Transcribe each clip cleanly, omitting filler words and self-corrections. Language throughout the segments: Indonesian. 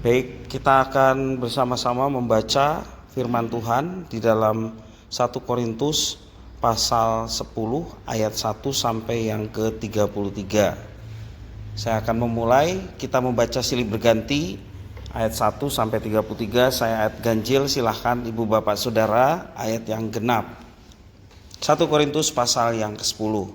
Baik, kita akan bersama-sama membaca firman Tuhan di dalam 1 Korintus pasal 10 ayat 1 sampai yang ke-33. Saya akan memulai, kita membaca silih berganti ayat 1 sampai 33, saya ayat ganjil, silahkan Ibu Bapak Saudara ayat yang genap. 1 Korintus pasal yang ke-10.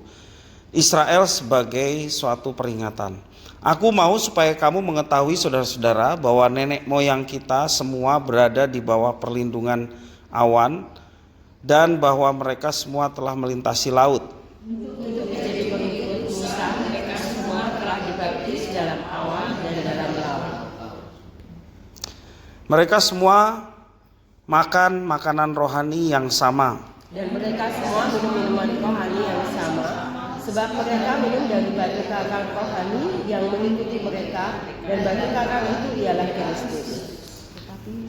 Israel sebagai suatu peringatan. Aku mau supaya kamu mengetahui saudara-saudara bahwa nenek moyang kita semua berada di bawah perlindungan awan dan bahwa mereka semua telah melintasi laut. Untuk menjadi pengikut Musa, mereka semua telah dibaptis dalam awan dan dalam laut. Mereka semua makan makanan rohani yang sama. Dan mereka semua minum minuman rohani yang sama, sebab mereka minum dari batu karang rohani yang mengikuti mereka, dan batu karang itu ialah Kristus.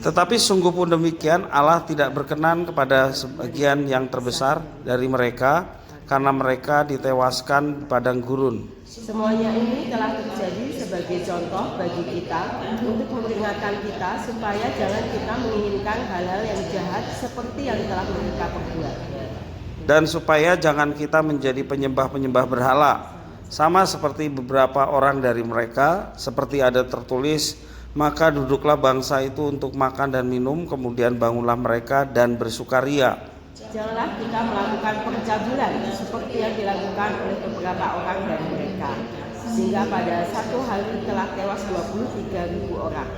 Tetapi sungguh pun demikian, Allah tidak berkenan kepada sebagian yang terbesar dari mereka, karena mereka ditewaskan di padang gurun. Semuanya ini telah terjadi sebagai contoh bagi kita, untuk memperingatkan kita supaya jangan kita menginginkan hal-hal yang jahat seperti yang telah mereka perbuat. Dan supaya jangan kita menjadi penyembah-penyembah berhala, sama seperti beberapa orang dari mereka, seperti ada tertulis, maka duduklah bangsa itu untuk makan dan minum, kemudian bangunlah mereka dan bersukaria. Janganlah kita melakukan pencabulan seperti yang dilakukan oleh beberapa orang dari mereka, sehingga pada satu hari telah tewas 23.000 orang.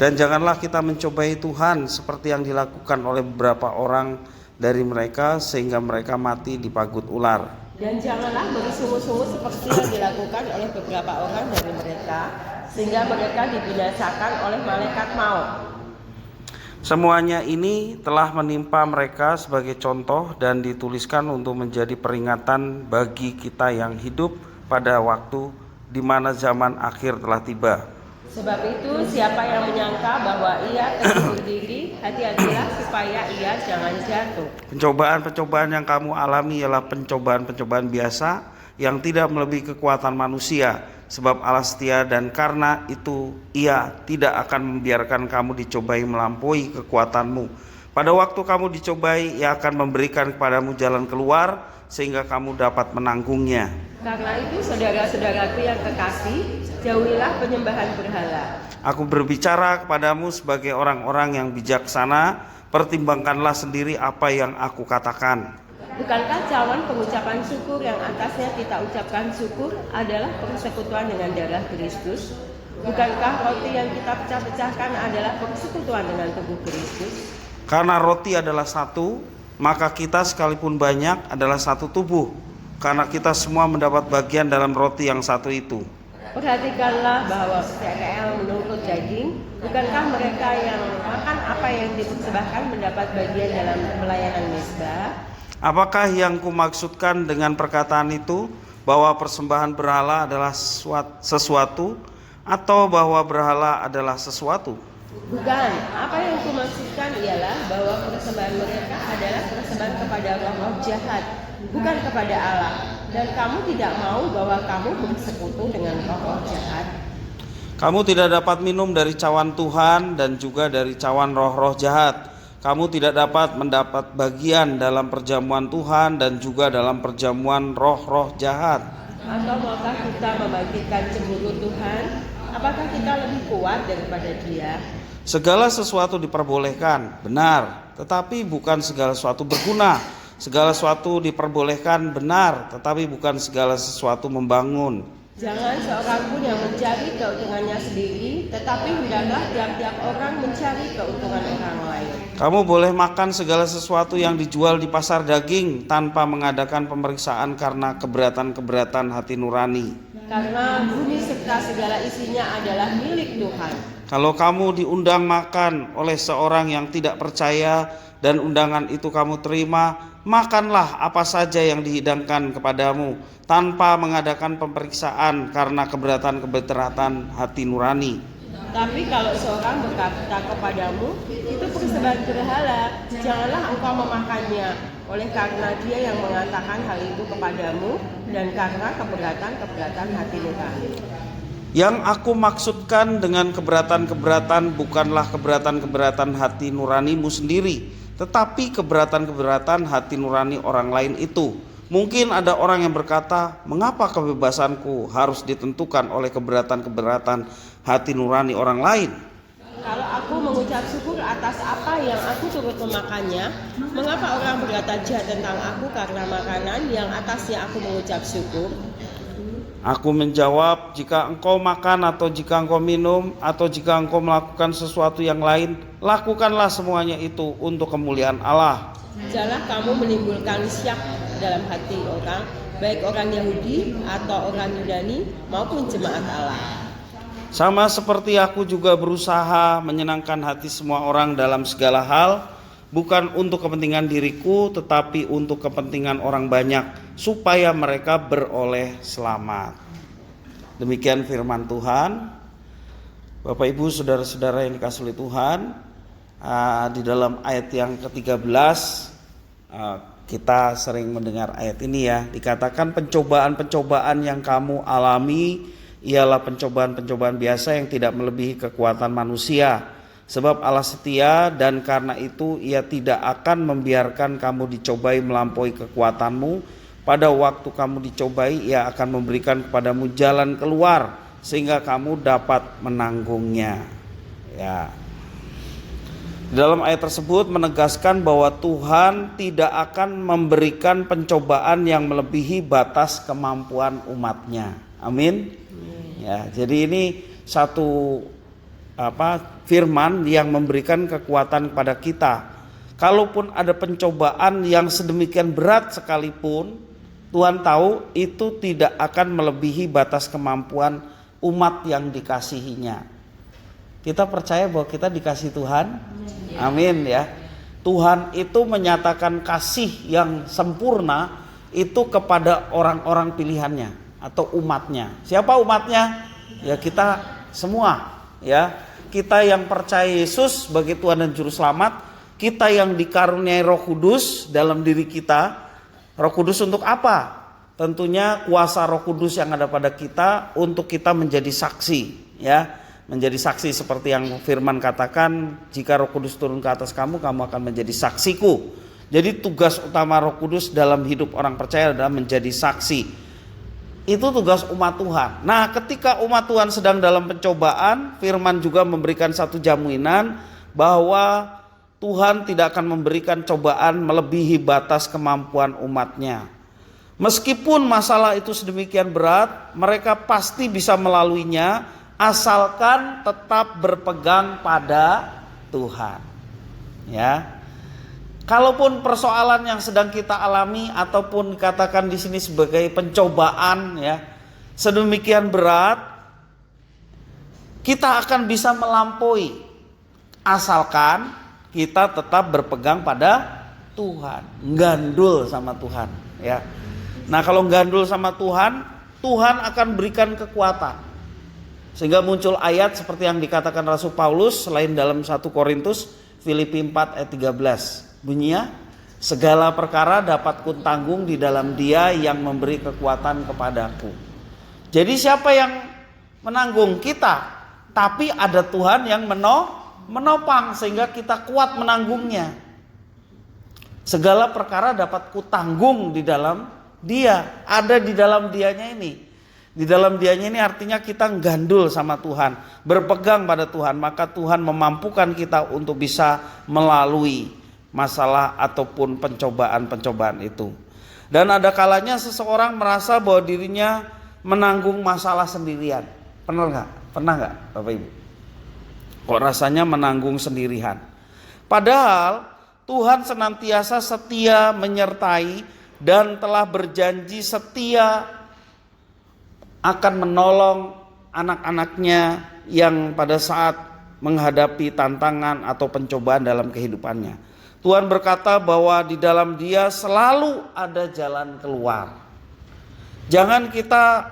Dan janganlah kita mencobai Tuhan seperti yang dilakukan oleh beberapa orang dari mereka, sehingga mereka mati di pagut ular. Dan janganlah bersungguh-sungguh seperti yang dilakukan oleh beberapa orang dari mereka, sehingga mereka dibinasakan oleh malaikat maut. Semuanya ini telah menimpa mereka sebagai contoh dan dituliskan untuk menjadi peringatan bagi kita yang hidup pada waktu di mana zaman akhir telah tiba. Sebab itu siapa yang menyangka bahwa ia teguh berdiri, hati-hatilah supaya ia jangan jatuh. Pencobaan-pencobaan yang kamu alami ialah pencobaan-pencobaan biasa yang tidak melebihi kekuatan manusia, sebab Allah setia dan karena itu Ia tidak akan membiarkan kamu dicobai melampaui kekuatanmu. Pada waktu kamu dicobai, Ia akan memberikan kepadamu jalan keluar sehingga kamu dapat menanggungnya. Karena itu saudara-saudaraku yang kekasih, jauhilah penyembahan berhala. Aku berbicara kepadamu sebagai orang-orang yang bijaksana, pertimbangkanlah sendiri apa yang aku katakan. Bukankah cawan pengucapan syukur yang atasnya kita ucapkan syukur adalah persekutuan dengan darah Kristus? Bukankah roti yang kita pecah-pecahkan adalah persekutuan dengan tubuh Kristus? Karena roti adalah satu, maka kita sekalipun banyak adalah satu tubuh, karena kita semua mendapat bagian dalam roti yang satu itu. Perhatikanlah bahwa CKL menurut daging, bukankah mereka yang makan apa yang dipersembahkan mendapat bagian dalam pelayanan mezbah? Apakah yang kumaksudkan dengan perkataan itu, bahwa persembahan berhala adalah sesuatu, atau bahwa berhala adalah sesuatu? Bukan, apa yang kumaksudkan ialah bahwa persembahan mereka adalah persembahan kepada roh jahat, bukan kepada Allah. Dan kamu tidak mau bahwa kamu bersekutu dengan roh jahat. Kamu tidak dapat minum dari cawan Tuhan dan juga dari cawan roh-roh jahat. Kamu tidak dapat mendapat bagian dalam perjamuan Tuhan dan juga dalam perjamuan roh-roh jahat. Atau maukah kita membangkitkan cemburu Tuhan? Apakah kita lebih kuat daripada Dia? Segala sesuatu diperbolehkan, benar, tetapi bukan segala sesuatu berguna. Segala sesuatu diperbolehkan, benar, tetapi bukan segala sesuatu membangun. Jangan seorang pun yang mencari keuntungannya sendiri, tetapi hendaklah tiap-tiap orang mencari keuntungan orang lain. Kamu boleh makan segala sesuatu yang dijual di pasar daging tanpa mengadakan pemeriksaan karena keberatan-keberatan hati nurani. Karena bumi serta segala isinya adalah milik Tuhan. Kalau kamu diundang makan oleh seorang yang tidak percaya dan undangan itu kamu terima, makanlah apa saja yang dihidangkan kepadamu tanpa mengadakan pemeriksaan karena keberatan-keberatan hati nurani. Tapi kalau seorang berkata kepadamu, itu persembahan berhala, janganlah engkau memakannya, oleh karena dia yang mengatakan hal itu kepadamu dan karena keberatan-keberatan hati nurani. Yang aku maksudkan dengan keberatan-keberatan bukanlah keberatan-keberatan hati nuranimu sendiri, tetapi keberatan-keberatan hati nurani orang lain itu. Mungkin ada orang yang berkata, mengapa kebebasanku harus ditentukan oleh keberatan-keberatan hati nurani orang lain? Kalau aku mengucap syukur atas apa yang aku turut memakannya, mengapa orang berkata jahat tentang aku karena makanan yang atasnya aku mengucap syukur? Aku menjawab, jika engkau makan atau jika engkau minum atau jika engkau melakukan sesuatu yang lain, lakukanlah semuanya itu untuk kemuliaan Allah. Janganlah kamu menimbulkan syak dalam hati orang, baik orang Yahudi atau orang Yunani maupun jemaat Allah. Sama seperti aku juga berusaha menyenangkan hati semua orang dalam segala hal, bukan untuk kepentingan diriku tetapi untuk kepentingan orang banyak, supaya mereka beroleh selamat. Demikian firman Tuhan. Bapak Ibu saudara-saudara yang dikasihi oleh Tuhan, di dalam ayat yang ke-13 kita sering mendengar ayat ini ya, dikatakan pencobaan-pencobaan yang kamu alami ialah pencobaan-pencobaan biasa yang tidak melebihi kekuatan manusia. Sebab Allah setia dan karena itu Ia tidak akan membiarkan kamu dicobai melampaui kekuatanmu. Pada waktu kamu dicobai, Ia akan memberikan kepadamu jalan keluar sehingga kamu dapat menanggungnya. Ya. Dalam ayat tersebut menegaskan bahwa Tuhan tidak akan memberikan pencobaan yang melebihi batas kemampuan umatnya. Amin. Ya, jadi ini satu firman yang memberikan kekuatan kepada kita. Kalaupun ada pencobaan yang sedemikian berat sekalipun, Tuhan tahu itu tidak akan melebihi batas kemampuan umat yang dikasihinya. Kita percaya bahwa kita dikasihi Tuhan. Amin ya. Tuhan itu menyatakan kasih yang sempurna itu kepada orang-orang pilihannya atau umatnya. Siapa umatnya? Ya kita semua ya. Kita yang percaya Yesus sebagai Tuhan dan Juru Selamat, kita yang dikaruniai Roh Kudus dalam diri kita. Roh Kudus untuk apa? Tentunya kuasa Roh Kudus yang ada pada kita untuk kita menjadi saksi ya. Menjadi saksi seperti yang firman katakan, jika Roh Kudus turun ke atas kamu, kamu akan menjadi saksiku. Jadi tugas utama Roh Kudus dalam hidup orang percaya adalah menjadi saksi. Itu tugas umat Tuhan. Nah, ketika umat Tuhan sedang dalam pencobaan, firman juga memberikan satu jaminan bahwa Tuhan tidak akan memberikan cobaan melebihi batas kemampuan umatnya. Meskipun masalah itu sedemikian berat, mereka pasti bisa melaluinya asalkan tetap berpegang pada Tuhan. Ya. Kalaupun persoalan yang sedang kita alami ataupun dikatakan di sini sebagai pencobaan ya, sedemikian berat, kita akan bisa melampaui asalkan kita tetap berpegang pada Tuhan, gandul sama Tuhan ya. Nah, kalau gandul sama Tuhan, Tuhan akan berikan kekuatan. Sehingga muncul ayat seperti yang dikatakan Rasul Paulus selain dalam 1 Korintus Filipi 4 ayat 13. Bunyinya, segala perkara dapat kutanggung di dalam Dia yang memberi kekuatan kepadaku. Jadi siapa yang menanggung? Kita. Tapi ada Tuhan yang menopang sehingga kita kuat menanggungnya. Segala perkara dapat kutanggung di dalam Dia. Ada di dalam Dianya ini. Di dalam Dianya ini artinya kita gandul sama Tuhan, berpegang pada Tuhan, maka Tuhan memampukan kita untuk bisa melalui masalah ataupun pencobaan-pencobaan itu. Dan ada kalanya seseorang merasa bahwa dirinya menanggung masalah sendirian. Pernah nggak Bapak Ibu? Kok rasanya menanggung sendirian? Padahal Tuhan senantiasa setia menyertai dan telah berjanji setia akan menolong anak-anaknya yang pada saat menghadapi tantangan atau pencobaan dalam kehidupannya. Tuhan berkata bahwa di dalam Dia selalu ada jalan keluar. Jangan kita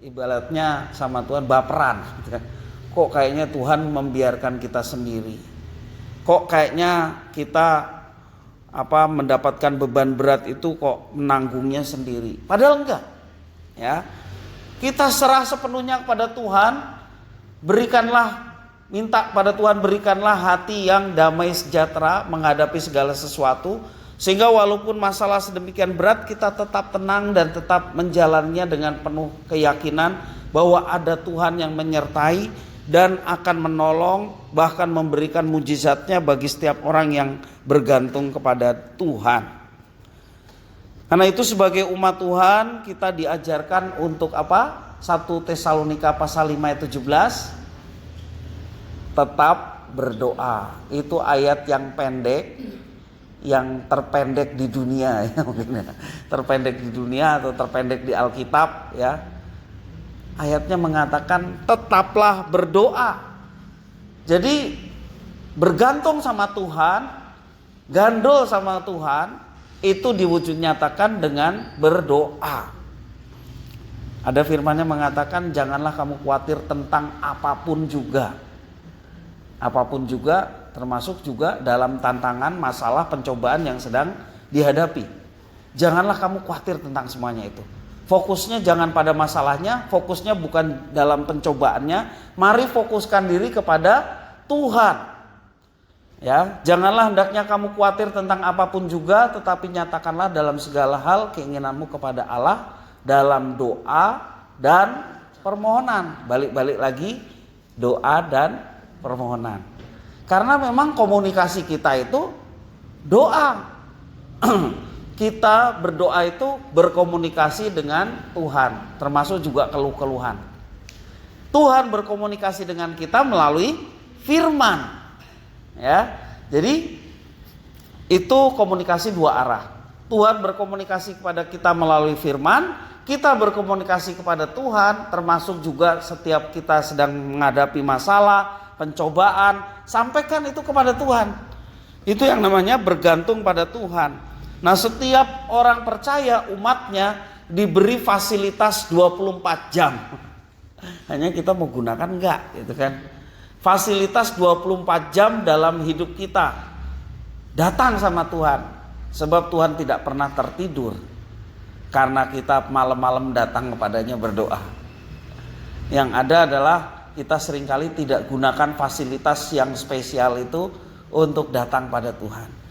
ibaratnya sama Tuhan baperan. Kok kayaknya Tuhan membiarkan kita sendiri. Kok kayaknya kita mendapatkan beban berat itu kok menanggungnya sendiri. Padahal enggak. Ya. Kita serah sepenuhnya kepada Tuhan, minta pada Tuhan, berikanlah hati yang damai sejahtera menghadapi segala sesuatu, sehingga walaupun masalah sedemikian berat, kita tetap tenang dan tetap menjalannya dengan penuh keyakinan bahwa ada Tuhan yang menyertai dan akan menolong, bahkan memberikan mujizatnya bagi setiap orang yang bergantung kepada Tuhan. Karena itu sebagai umat Tuhan kita diajarkan untuk apa? 1 Tesalonika pasal 5 ayat 17, tetap berdoa. Itu ayat yang pendek, yang terpendek di dunia ya, mungkin ya. Terpendek di dunia atau terpendek di Alkitab ya. Ayatnya mengatakan tetaplah berdoa. Jadi bergantung sama Tuhan, gandol sama Tuhan, itu diwujud nyatakan dengan berdoa. Ada firman-Nya mengatakan janganlah kamu khawatir tentang apapun juga. Apapun juga, termasuk juga dalam tantangan, masalah, pencobaan yang sedang dihadapi. Janganlah kamu khawatir tentang semuanya itu. Fokusnya jangan pada masalahnya, fokusnya bukan dalam pencobaannya. Mari fokuskan diri kepada Tuhan. Ya, janganlah hendaknya kamu khawatir tentang apapun juga, tetapi nyatakanlah dalam segala hal keinginanmu kepada Allah dalam doa dan permohonan. Balik-balik lagi, doa dan permohonan. Karena memang komunikasi kita itu doa. Kita berdoa itu berkomunikasi dengan Tuhan, termasuk juga keluh-keluhan. Tuhan berkomunikasi dengan kita melalui firman. Ya. Jadi itu komunikasi dua arah. Tuhan berkomunikasi kepada kita melalui firman, kita berkomunikasi kepada Tuhan, termasuk juga setiap kita sedang menghadapi masalah, pencobaan, sampaikan itu kepada Tuhan. Itu yang namanya bergantung pada Tuhan. Nah, setiap orang percaya, umatnya diberi fasilitas 24 jam. Hanya kita mau gunakan enggak gitu kan. Fasilitas 24 jam dalam hidup kita. Datang sama Tuhan. Sebab Tuhan tidak pernah tertidur. Karena kita malam-malam datang kepadanya berdoa. Yang ada adalah kita seringkali tidak gunakan fasilitas yang spesial itu untuk datang pada Tuhan.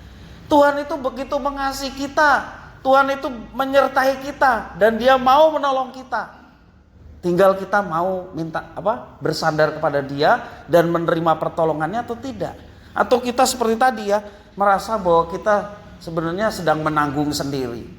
Tuhan itu begitu mengasihi kita. Tuhan itu menyertai kita dan Dia mau menolong kita. Tinggal kita mau bersandar kepada Dia dan menerima pertolongannya atau tidak. Atau kita seperti tadi ya, merasa bahwa kita sebenarnya sedang menanggung sendiri.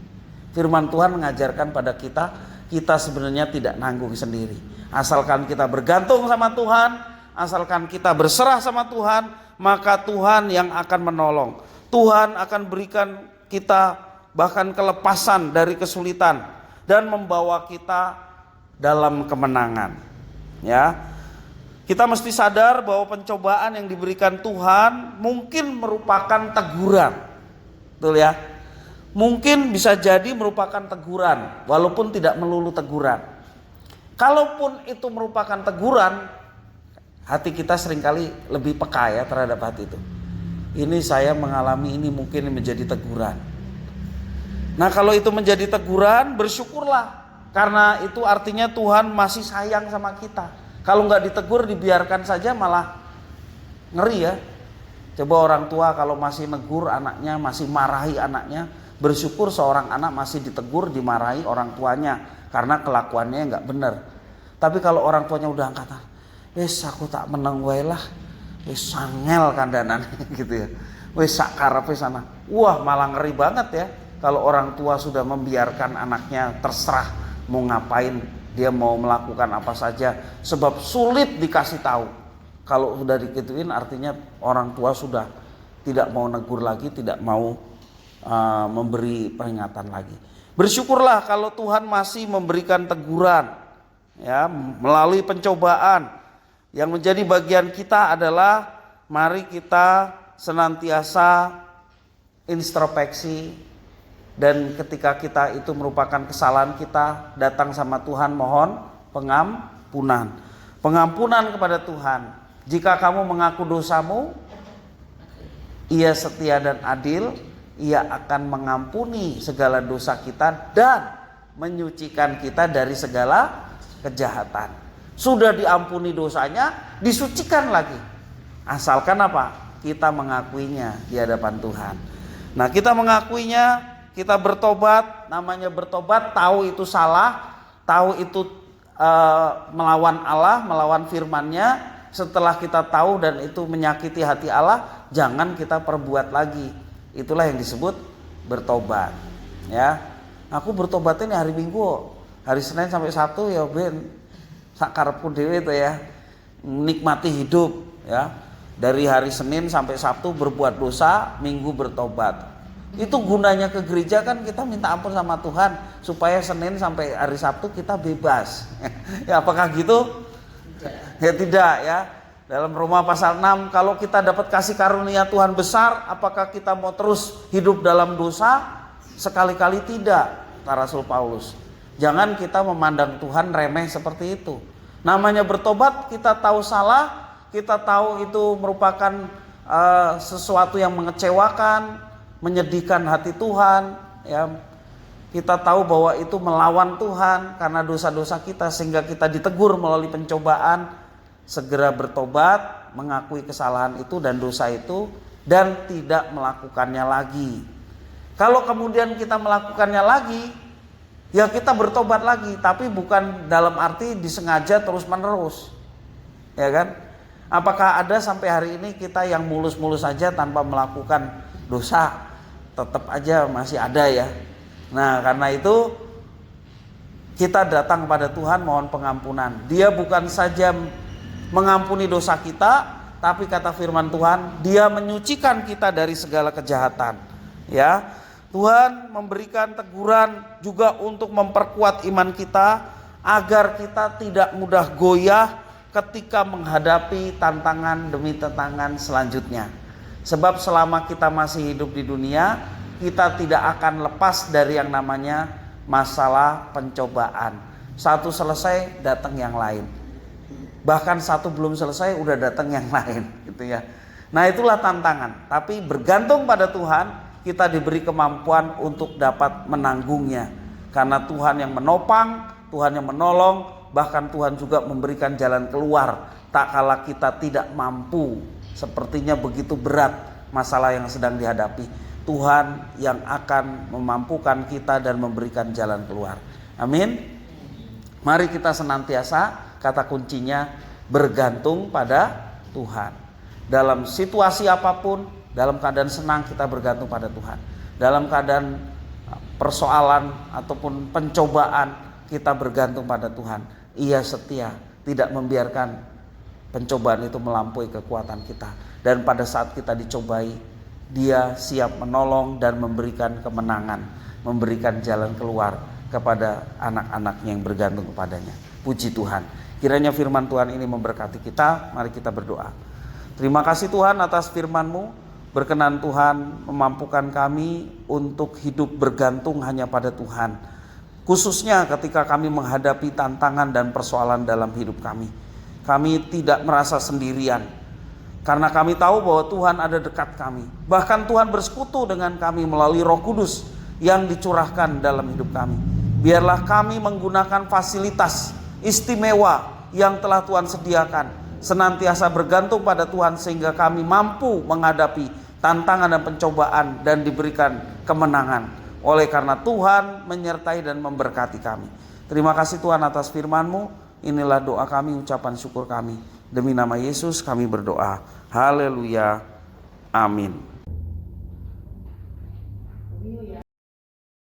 Firman Tuhan mengajarkan pada kita, kita sebenarnya tidak nanggung sendiri. Asalkan kita bergantung sama Tuhan, asalkan kita berserah sama Tuhan, maka Tuhan yang akan menolong. Tuhan akan berikan kita bahkan kelepasan dari kesulitan dan membawa kita dalam kemenangan. Ya. Kita mesti sadar bahwa pencobaan yang diberikan Tuhan mungkin merupakan teguran. Betul ya? Mungkin bisa jadi merupakan teguran walaupun tidak melulu teguran. Kalaupun itu merupakan teguran, hati kita seringkali lebih peka ya terhadap hati itu. Ini saya mengalami ini mungkin menjadi teguran. Nah, kalau itu menjadi teguran, bersyukurlah. Karena itu artinya Tuhan masih sayang sama kita. Kalau nggak ditegur, dibiarkan saja malah ngeri ya. Coba orang tua kalau masih negur anaknya, masih marahi anaknya, bersyukur seorang anak masih ditegur, dimarahi orang tuanya karena kelakuannya nggak benar. Tapi kalau orang tuanya udah angkatan, wes aku tak menang wae lah. Wis sangel kandanan gitu ya. Wis sak karepe sana. Wah, malah ngeri banget ya kalau orang tua sudah membiarkan anaknya terserah mau ngapain, dia mau melakukan apa saja sebab sulit dikasih tahu. Kalau sudah dikituin artinya orang tua sudah tidak mau negur lagi, tidak mau memberi peringatan lagi. Bersyukurlah kalau Tuhan masih memberikan teguran ya melalui pencobaan. Yang menjadi bagian kita adalah mari kita senantiasa introspeksi, dan ketika kita itu merupakan kesalahan kita, datang sama Tuhan mohon pengampunan. Pengampunan kepada Tuhan. Jika kamu mengaku dosamu, Ia setia dan adil, Ia akan mengampuni segala dosa kita dan menyucikan kita dari segala kejahatan. Sudah diampuni dosanya, disucikan lagi. Asalkan apa? Kita mengakuinya di hadapan Tuhan. Nah, kita mengakuinya, kita bertobat. Namanya bertobat, tahu itu salah, tahu itu melawan Allah, melawan firman-Nya. Setelah kita tahu dan itu menyakiti hati Allah, jangan kita perbuat lagi. Itulah yang disebut bertobat. Ya, aku bertobat ini hari Minggu, hari Senin sampai Sabtu ya ben sakarepku dhewe itu ya, nikmati hidup ya. Dari hari Senin sampai Sabtu berbuat dosa, Minggu bertobat. Itu gunanya ke gereja kan kita minta ampun sama Tuhan supaya Senin sampai hari Sabtu kita bebas. Ya apakah gitu? Ya tidak ya. Dalam Roma pasal 6, kalau kita dapat kasih karunia Tuhan besar, apakah kita mau terus hidup dalam dosa? Sekali-kali tidak, kata Rasul Paulus. Jangan kita memandang Tuhan remeh seperti itu. Namanya bertobat, kita tahu salah, kita tahu itu merupakan sesuatu yang mengecewakan, menyedihkan hati Tuhan, ya. Kita tahu bahwa itu melawan Tuhan karena dosa-dosa kita, sehingga kita ditegur melalui pencobaan. Segera bertobat, mengakui kesalahan itu dan dosa itu, dan tidak melakukannya lagi. Kalau kemudian kita melakukannya lagi, ya kita bertobat lagi, tapi bukan dalam arti disengaja terus menerus, ya kan? Apakah ada sampai hari ini kita yang mulus-mulus saja tanpa melakukan dosa? Tetap aja masih ada ya. Nah, karena itu kita datang pada Tuhan mohon pengampunan. Dia bukan saja mengampuni dosa kita, tapi kata firman Tuhan, Dia menyucikan kita dari segala kejahatan. Ya, Tuhan memberikan teguran juga untuk memperkuat iman kita agar kita tidak mudah goyah ketika menghadapi tantangan demi tantangan selanjutnya. Sebab selama kita masih hidup di dunia, kita tidak akan lepas dari yang namanya masalah pencobaan. Satu selesai, datang yang lain. Bahkan satu belum selesai udah datang yang lain gitu ya. Nah, itulah tantangan. Tapi bergantung pada Tuhan, kita diberi kemampuan untuk dapat menanggungnya. Karena Tuhan yang menopang, Tuhan yang menolong, bahkan Tuhan juga memberikan jalan keluar tak kala kita tidak mampu. Sepertinya begitu berat masalah yang sedang dihadapi. Tuhan yang akan memampukan kita dan memberikan jalan keluar. Amin. Mari kita senantiasa, kata kuncinya, bergantung pada Tuhan. Dalam situasi apapun, dalam keadaan senang kita bergantung pada Tuhan. Dalam keadaan persoalan ataupun pencobaan kita bergantung pada Tuhan. Ia setia, tidak membiarkan pencobaan itu melampaui kekuatan kita. Dan pada saat kita dicobai, Dia siap menolong dan memberikan kemenangan, memberikan jalan keluar kepada anak-anaknya yang bergantung kepadanya. Puji Tuhan. Kiranya firman Tuhan ini memberkati kita. Mari kita berdoa. Terima kasih Tuhan atas firman-Mu. Berkenan Tuhan memampukan kami untuk hidup bergantung hanya pada Tuhan. Khususnya ketika kami menghadapi tantangan dan persoalan dalam hidup kami. Kami tidak merasa sendirian. Karena kami tahu bahwa Tuhan ada dekat kami. Bahkan Tuhan bersekutu dengan kami melalui Roh Kudus yang dicurahkan dalam hidup kami. Biarlah kami menggunakan fasilitas istimewa yang telah Tuhan sediakan. Senantiasa bergantung pada Tuhan sehingga kami mampu menghadapi tantangan dan pencobaan dan diberikan kemenangan. Oleh karena Tuhan menyertai dan memberkati kami. Terima kasih Tuhan atas firman-Mu. Inilah doa kami, ucapan syukur kami. Demi nama Yesus kami berdoa. Haleluya. Amin.